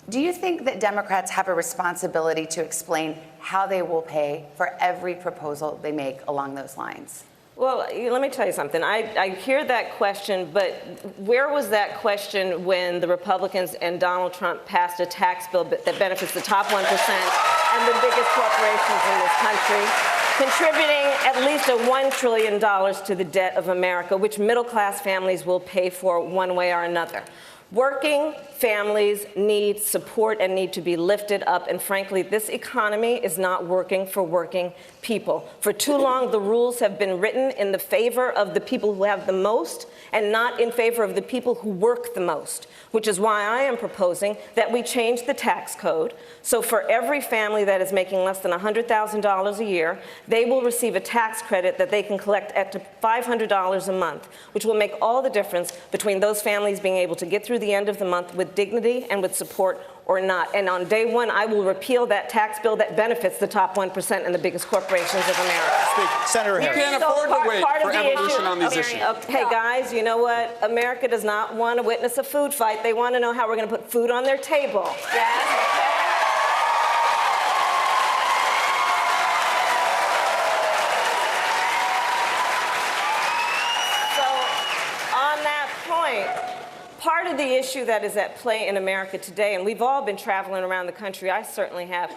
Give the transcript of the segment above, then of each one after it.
Do you think that Democrats have a responsibility to explain how they will pay for every proposal they make along those lines? Well, let me tell you something. I hear that question, but where was that question when the Republicans and Donald Trump passed a tax bill that benefits the top 1% and the biggest corporations in this country, contributing at least $1 trillion to the debt of America, which middle-class families will pay for one way or another? Working families need support and need to be lifted up, and frankly, this economy is not working for working people. For too long, the rules have been written in the favor of the people who have the most and not in favor of the people who work the most, which is why I am proposing that we change the tax code. So for every family that is making less than $100,000 a year, they will receive a tax credit that they can collect up to $500 a month, which will make all the difference between those families being able to get through the end of the month with dignity and with support or not. And on day one, I will repeal that tax bill that benefits the top 1% and the biggest corporations of America. Senator Harris. We can't afford to wait for evolution on these issues. Hey, guys, you know what? America does not want to witness a food fight. They want to know how we're going to put food on their table. Yes? Part of the issue that is at play in America today, and we've all been traveling around the country, I certainly have,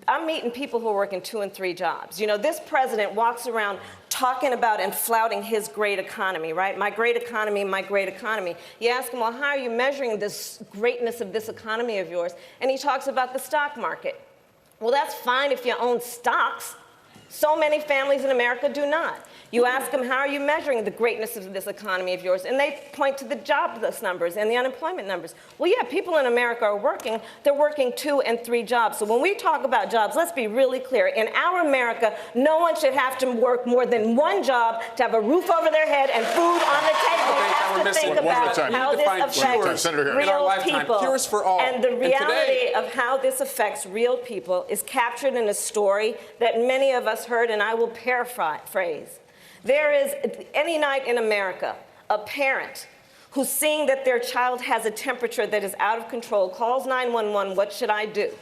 I'm meeting people who are working 2 and 3 jobs. You know, this president walks around talking about and flouting his great economy, right? My great economy, my great economy. You ask him, well, how are you measuring this greatness of this economy of yours? And he talks about the stock market. Well, that's fine if you own stocks. So many families in America do not. You ask them, how are you measuring the greatness of this economy of yours? And they point to the jobless numbers and the unemployment numbers. Well, yeah, people in America are working. They're working 2 and 3 jobs. So when we talk about jobs, let's be really clear. In our America, no one should have to work more than 1 job to have a roof over their head and food on the table. We have to think about how this affects real people. And the reality of how this affects real people is captured in a story that many of us heard, and I will paraphrase. There is, any night in America, a parent who's seeing that their child has a temperature that is out of control, calls 911, what should I do?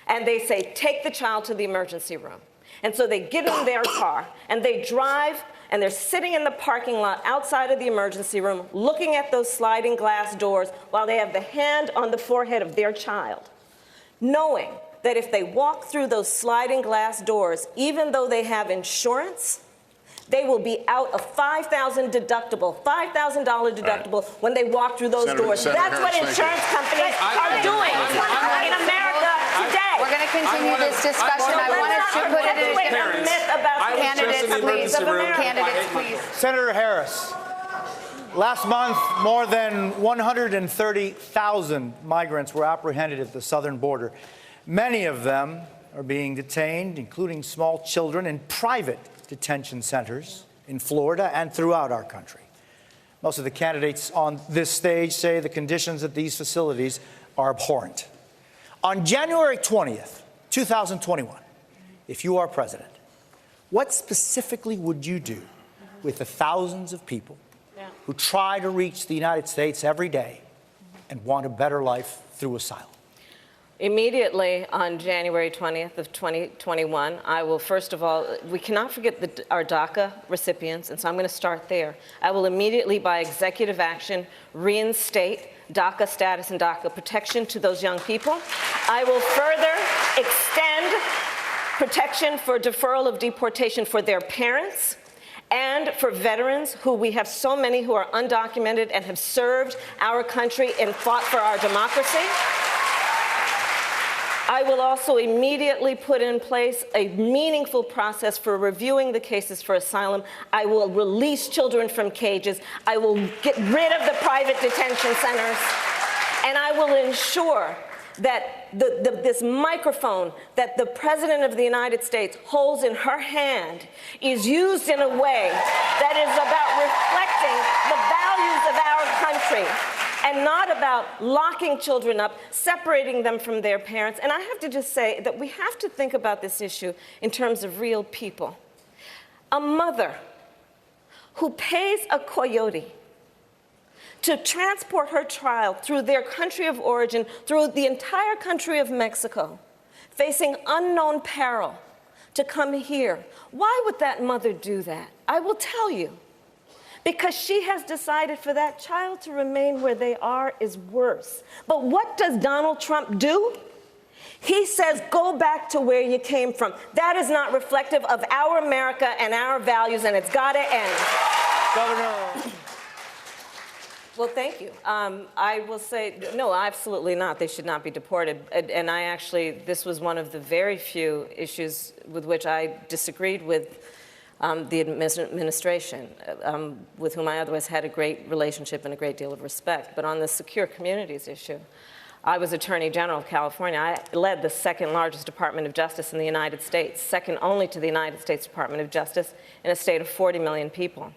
And they say, take the child to the emergency room. And so they get in their car, and they drive, and they're sitting in the parking lot outside of the emergency room, looking at those sliding glass doors while they have the hand on the forehead of their child, knowing that if they walk through those sliding glass doors, even though they have insurance, they will be out a $5,000 deductible when they walk through those doors. That's what insurance companies are doing in America today. We're going to continue this discussion. I wanted to put it in a myth about candidates, please. Senator Harris, last month, more than 130,000 migrants were apprehended at the southern border. Many of them are being detained, including small children, in private detention centers in Florida and throughout our country. Most of the candidates on this stage say the conditions at these facilities are abhorrent. On January 20th, 2021, if you are president, what specifically would you do with the thousands of people who try to reach the United States every day and want a better life through asylum? Immediately on January 20th of 2021, I will, first of all, we cannot forget our DACA recipients, and so I'm going to start there. I will immediately, by executive action, reinstate DACA status and DACA protection to those young people. I will further extend protection for deferral of deportation for their parents and for veterans, who we have so many who are undocumented and have served our country and fought for our democracy. I will also immediately put in place a meaningful process for reviewing the cases for asylum. I will release children from cages. I will get rid of the private detention centers. And I will ensure that this microphone that the President of the United States holds in her hand is used in a way that is about reflecting the values of our country, and not about locking children up, separating them from their parents. And I have to just say that we have to think about this issue in terms of real people. A mother who pays a coyote to transport her child through their country of origin, through the entire country of Mexico, facing unknown peril, to come here. Why would that mother do that? I will tell you. Because she has decided for that child to remain where they are is worse. But what does Donald Trump do? He says, go back to where you came from. That is not reflective of our America and our values, and it's got to end. Governor. Well, thank you. I will say, no, absolutely not. They should not be deported. And I actually, this was one of the very few issues with which I disagreed with the administration, with whom I otherwise had a great relationship and a great deal of respect. But on the secure communities issue, I was Attorney General of California. I led the second largest Department of Justice in the United States, second only to the United States Department of Justice in a state of 40 million people.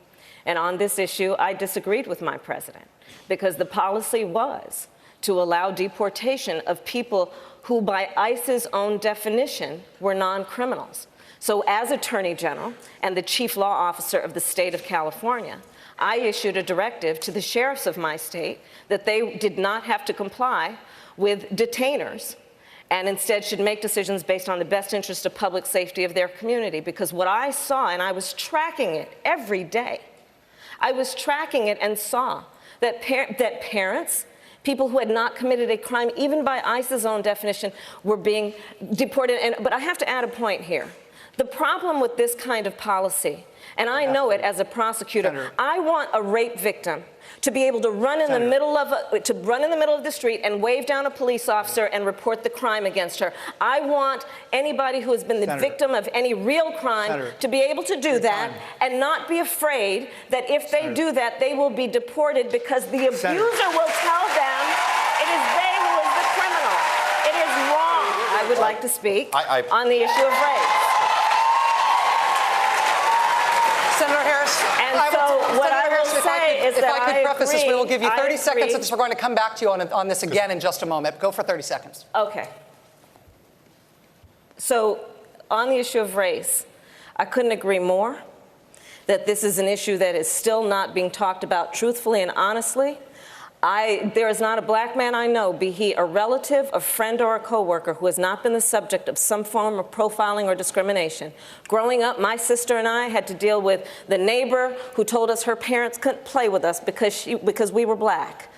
And on this issue, I disagreed with my president because the policy was to allow deportation of people who, by ICE's own definition, were non-criminals. So as Attorney General and the Chief Law Officer of the state of California, I issued a directive to the sheriffs of my state that they did not have to comply with detainers and instead should make decisions based on the best interest of public safety of their community. Because what I saw, and I was tracking it every day, I was tracking it and saw that parents, people who had not committed a crime, even by ICE's own definition, were being deported. But I have to add a point here. The problem with this kind of policy, and I know it as a prosecutor, Senator. I want a rape victim to be able to run in the middle of the street and wave down a police officer and report the crime against her. I want anybody who has been the Senator. victim of any real crime Senator. to be able to do that and not be afraid that if they do that, they will be deported because the abuser will tell them it is they who is the criminal. It is wrong. I would like to speak on the issue of rape. Senator Harris, And so what I will say is that if I could preface this, we will give you 30 seconds of this. We're going to come back to you on this again in just a moment. Go for 30 seconds. Okay. So on the issue of race, I couldn't agree more that this is an issue that is still not being talked about truthfully and honestly. There is not a black man I know, be he a relative, a friend, or a coworker, who has not been the subject of some form of profiling or discrimination. Growing up, my sister and I had to deal with the neighbor who told us her parents couldn't play with us because we were black.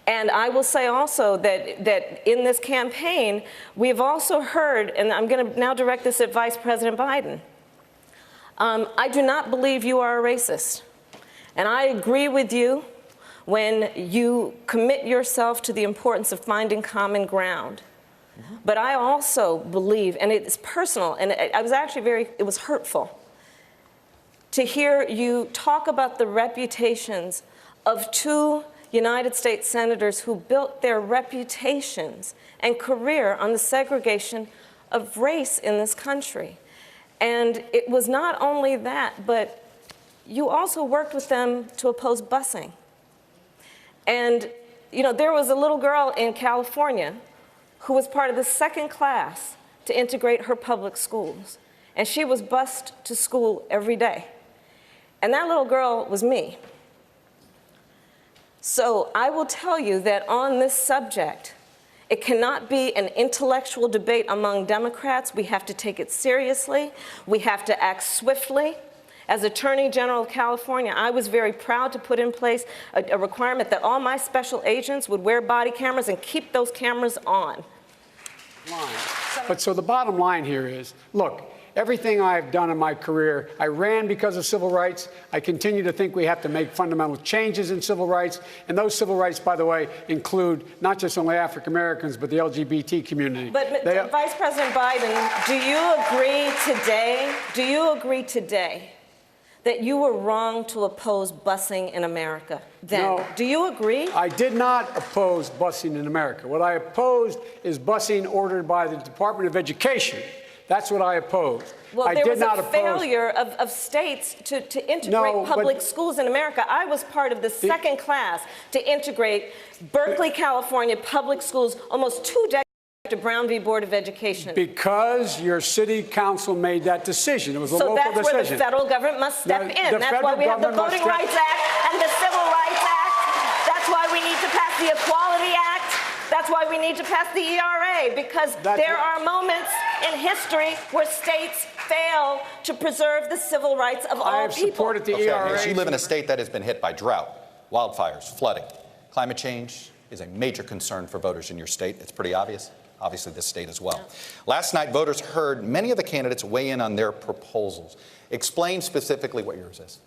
And I will say also that in this campaign, we've also heard, and I'm going to now direct this at Vice President Biden, I do not believe you are a racist. And I agree with you when you commit yourself to the importance of finding common ground. But I also believe, and it's personal, and I was actually it was hurtful to hear you talk about the reputations of two United States senators who built their reputations and career on the segregation of race in this country. And it was not only that, but you also worked with them to oppose busing. And, you know, there was a little girl in California who was part of the second class to integrate her public schools. And she was bused to school every day. And that little girl was me. So I will tell you that on this subject, it cannot be an intellectual debate among Democrats. We have to take it seriously. We have to act swiftly. As Attorney General of California, I was very proud to put in place a requirement that all my special agents would wear body cameras and keep those cameras on. But so the bottom line here is, look, everything I've done in my career, I ran because of civil rights. I continue to think we have to make fundamental changes in civil rights. And those civil rights, by the way, include not just only African Americans, but the LGBT community. But Vice President Biden, do you agree today that you were wrong to oppose busing in America then? No, do you agree? I did not oppose busing in America. What I opposed is busing ordered by the Department of Education. That's what I opposed. Well, there was a failure of states to integrate public schools in America. I was part of the second class to integrate Berkeley, California public schools almost 2 decades to Brown v. Board of Education. Because your city council made that decision. It was a local decision. So that's where the federal government must step in. That's why we have the Voting Rights Act and the Civil Rights Act. That's why pass the Equality Act. That's why we need to pass the ERA, because there are moments in history where states fail to preserve the civil rights of all people. I have supported the ERA. You live in a state that has been hit by drought, wildfires, flooding. Climate change is a major concern for voters in your state. It's pretty obvious. Obviously, this state as well. Last night, voters heard many of the candidates weigh in on their proposals. Explain specifically what yours is.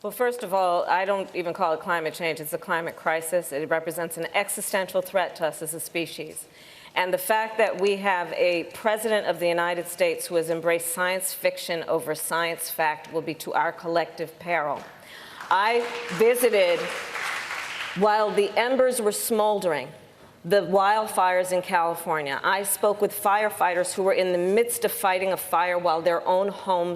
Well, first of all, I don't even call it climate change. It's a climate crisis. It represents an existential threat to us as a species. And the fact that we have a president of the United States who has embraced science fiction over science fact will be to our collective peril. I visited, while the embers were smoldering, the wildfires in California. I spoke with firefighters who were in the midst of fighting a fire while their own homes